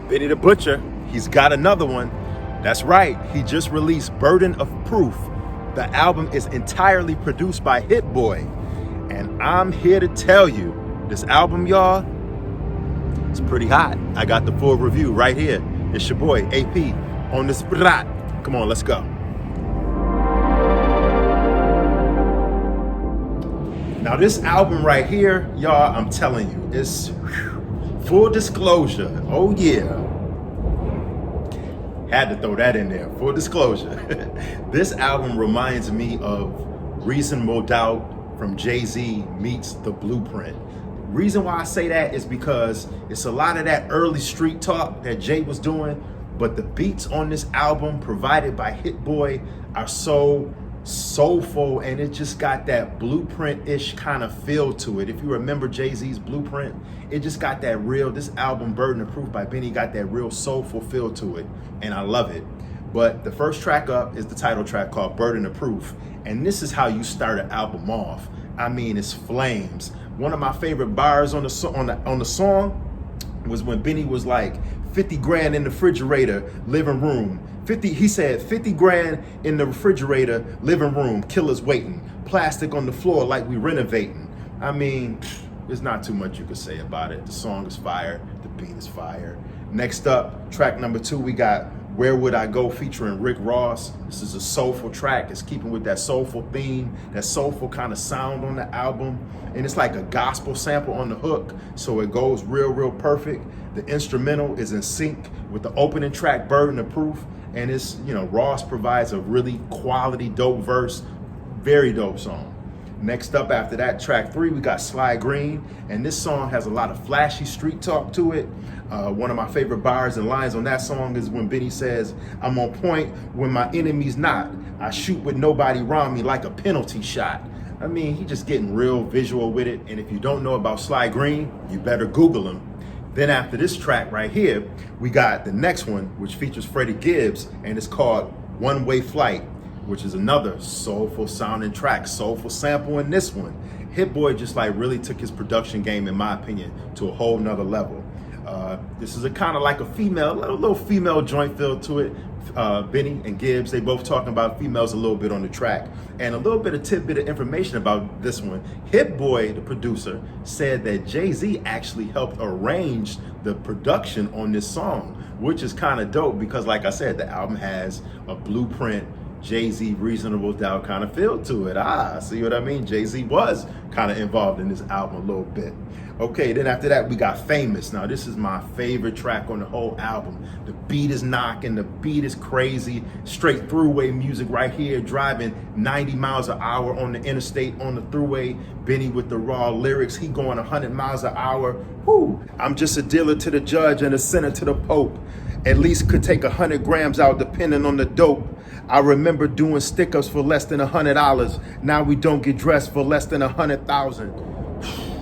Benny the Butcher, he's got another one. That's right, he just released Burden of Proof. The album is entirely produced by Hit Boy. And I'm here to tell you, this album, y'all, it's pretty hot. I got the full review right here. It's your boy, AP, on the spot. Come on, let's go. Now this album right here, y'all, I'm telling you, it's full disclosure. Oh yeah. Had to throw that in there. Full disclosure. This album reminds me of Reasonable Doubt from Jay-Z meets The Blueprint. Reason why I say that is because it's a lot of that early street talk that Jay was doing, but the beats on this album provided by Hit Boy are so soulful, and it just got that Blueprint-ish kind of feel to it. If you remember Jay-Z's Blueprint, it just got that real, this album, Burden of Proof by Benny, got that real soulful feel to it, and I love it. But the first track up is the title track called Burden of Proof, and this is how you start an album off. I mean, it's flames. One of my favorite bars on the song was when Benny was like, 50 grand in the refrigerator, living room. He said 50 grand in the refrigerator, living room, killers waiting. Plastic on the floor like we renovating. I mean, there's not too much you could say about it. The song is fire, the beat is fire. Next up, track number 2, we got Where Would I Go featuring Rick Ross. This is a soulful track. It's keeping with that soulful theme, that soulful kind of sound on the album. And it's like a gospel sample on the hook, so it goes real perfect. The instrumental is in sync with the opening track, Burden of Proof. And it's, Ross provides a really quality, dope verse. Very dope song. Next up after that, track 3, we got Sly Green. And this song has a lot of flashy street talk to it. One of my favorite bars and lines on that song is when Benny says, I'm on point when my enemy's not. I shoot with nobody around me like a penalty shot. I mean, he just getting real visual with it. And if you don't know about Sly Green, you better Google him. Then after this track right here, we got the next one, which features Freddie Gibbs, and it's called One Way Flight, which is another soulful sounding track, soulful sample in this one. Hit Boy just like really took his production game, in my opinion, to a whole nother level. This is a kind of like a little female joint feel to it. Benny and Gibbs, they both talking about females a little bit on the track. And a little bit of tidbit of information about this one. Hit Boy, the producer, said that Jay-Z actually helped arrange the production on this song, which is kind of dope because, like I said, the album has a Blueprint, Jay-Z, Reasonable Doubt kind of feel to it. See what I mean? Jay-Z was kind of involved in this album a little bit. Okay, then after that, we got Famous. Now, this is my favorite track on the whole album. The beat is knocking, the beat is crazy. Straight throughway music right here, driving 90 miles an hour on the interstate, on the throughway. Benny with the raw lyrics, he going 100 miles an hour. Whoo! I'm just a dealer to the judge and a sinner to the pope. At least could take 100 grams out depending on the dope. I remember doing stick-ups for less than $100. Now we don't get dressed for less than 100,000.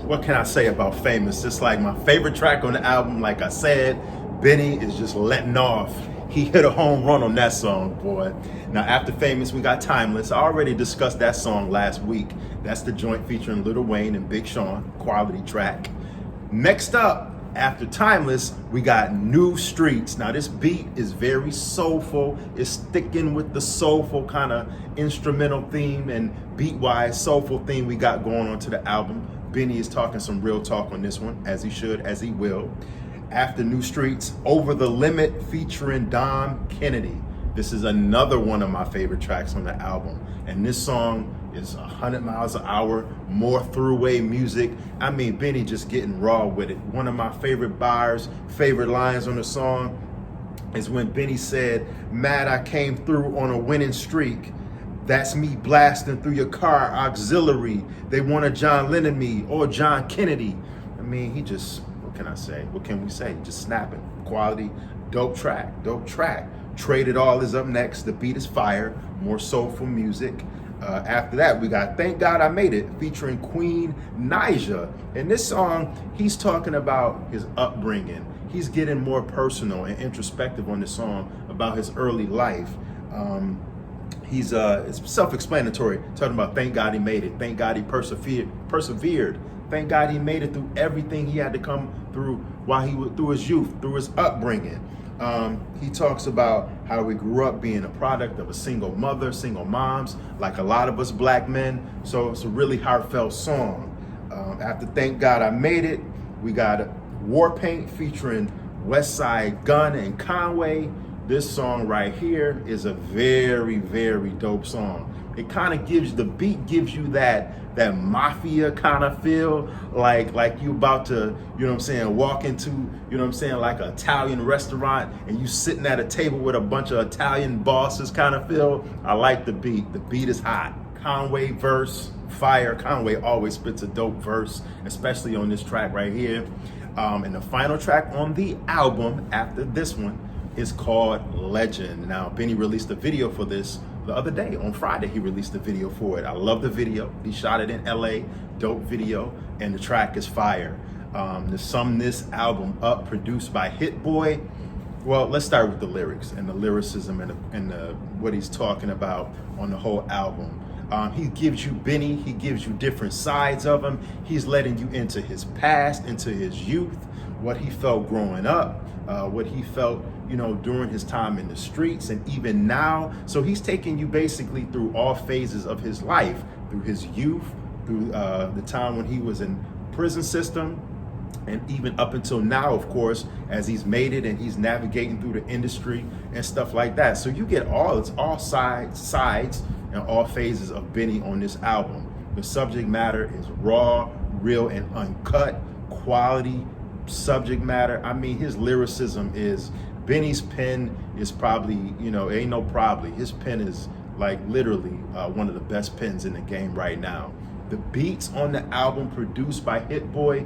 What can I say about Famous? It's like my favorite track on the album. Like I said, Benny is just letting off. He hit a home run on that song, boy. Now after Famous, we got Timeless. I already discussed that song last week. That's the joint featuring Lil Wayne and Big Sean, quality track. Next up, after Timeless, we got New Streets. Now this beat is very soulful. It's sticking with the soulful kind of instrumental theme and beat-wise soulful theme we got going on to the album. Benny is talking some real talk on this one, as he should, as he will. After New Streets, Over the Limit featuring Dom Kennedy. This is another one of my favorite tracks on the album. And this song is 100 miles an hour, more throughway music. I mean, Benny just getting raw with it. One of my favorite bars, favorite lines on the song is when Benny said, mad I came through on a winning streak. That's me blasting through your car, auxiliary. They want a John Lennon me or John Kennedy. I mean, he just, what can I say? What can we say? Just snapping. Quality, dope track. Trade It All is up next. The beat is fire, more soulful music. After that, we got Thank God I Made It featuring Queen Naija. In this song, he's talking about his upbringing. He's getting more personal and introspective on this song about his early life. It's self-explanatory, talking about thank God he made it, thank God he persevered, Thank God he made it through everything he had to come through while he was through his youth, through his upbringing. He talks about how we grew up being a product of a single mother, single moms, like a lot of us black men. So it's a really heartfelt song. After Thank God I Made It, we got War Paint featuring West Side Gun and Conway. This song right here is a very, very dope song. It kind of gives, the beat gives you that mafia kind of feel, like you about to, you know what I'm saying, walk into, you know what I'm saying, like an Italian restaurant and you sitting at a table with a bunch of Italian bosses kind of feel. I like the beat. The beat is hot. Conway verse, fire. Conway always spits a dope verse, especially on this track right here. And the final track on the album after this one is called Legend. Now, Benny released a video for this the other day. On Friday, he released a video for it. I love the video. He shot it in LA, dope video, and the track is fire. To sum this album up, produced by Hit Boy. Well, let's start with the lyrics and the lyricism and what he's talking about on the whole album. He gives you Benny, he gives you different sides of him. He's letting you into his past, into his youth, what he felt growing up, what he felt, you know, during his time in the streets and even now. So he's taking you basically through all phases of his life, through his youth, through the time when he was in prison system, and even up until now, of course, as he's made it and he's navigating through the industry and stuff like that. So you get all sides and all phases of Benny on this album. The subject matter is raw, real, and uncut, quality subject matter. I mean, his lyricism is, Benny's pen is probably, you know, ain't no probably, his pen is like literally one of the best pens in the game right now. The beats on the album produced by Hit Boy,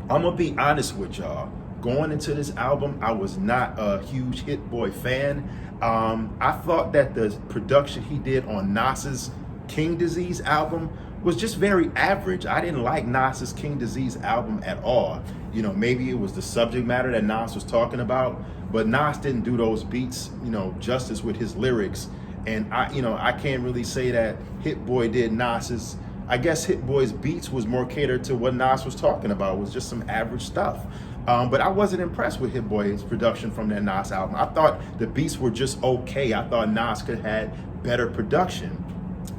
I'm gonna be honest with y'all. Going into this album, I was not a huge Hit Boy fan. I thought that the production he did on Nas's King Disease album was just very average. I didn't like Nas's King Disease album at all. You know, maybe it was the subject matter that Nas was talking about, but Nas didn't do those beats, you know, justice with his lyrics. And I can't really say that Hit Boy did Nas's. I guess Hit Boy's beats was more catered to what Nas was talking about. It was just some average stuff. But I wasn't impressed with Hit Boy's production from that Nas album. I thought the beats were just okay. I thought Nas could have had better production.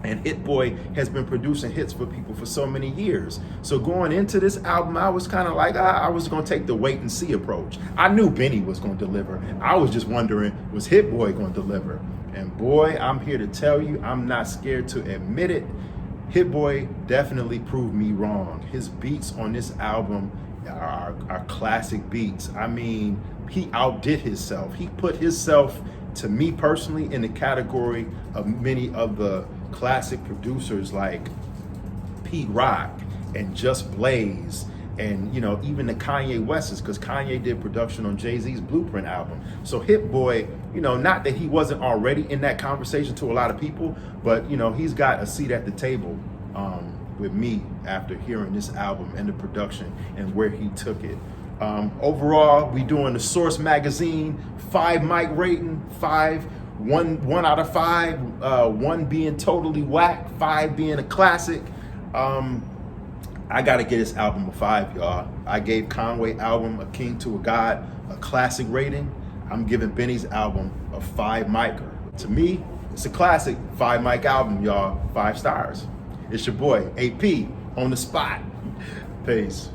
And Hit Boy has been producing hits for people for so many years. So going into this album, I was kind of like, I was going to take the wait and see approach. I knew Benny was going to deliver. I was just wondering, was Hit Boy going to deliver? And boy, I'm here to tell you, I'm not scared to admit it. Hit Boy definitely proved me wrong. His beats on this album are classic beats. I mean, he outdid himself. He put himself, to me personally, in the category of many of the classic producers like Pete Rock and Just Blaze, and you know, even the Kanye Wests, because Kanye did production on Jay-Z's Blueprint album. So Hit Boy, you know, not that he wasn't already in that conversation to a lot of people, but you know, he's got a seat at the table with me after hearing this album and the production and where he took it. Overall, we doing the Source Magazine 5 mic rating, 1 out of 5, 1 being totally whack, 5 being a classic. I gotta get this album a 5, y'all. I gave Conway album, A King to a God, a classic rating. I'm giving Benny's album a 5 micer. To me, it's a classic 5 mic album, y'all. 5 stars. It's your boy, AP, on the spot. Peace.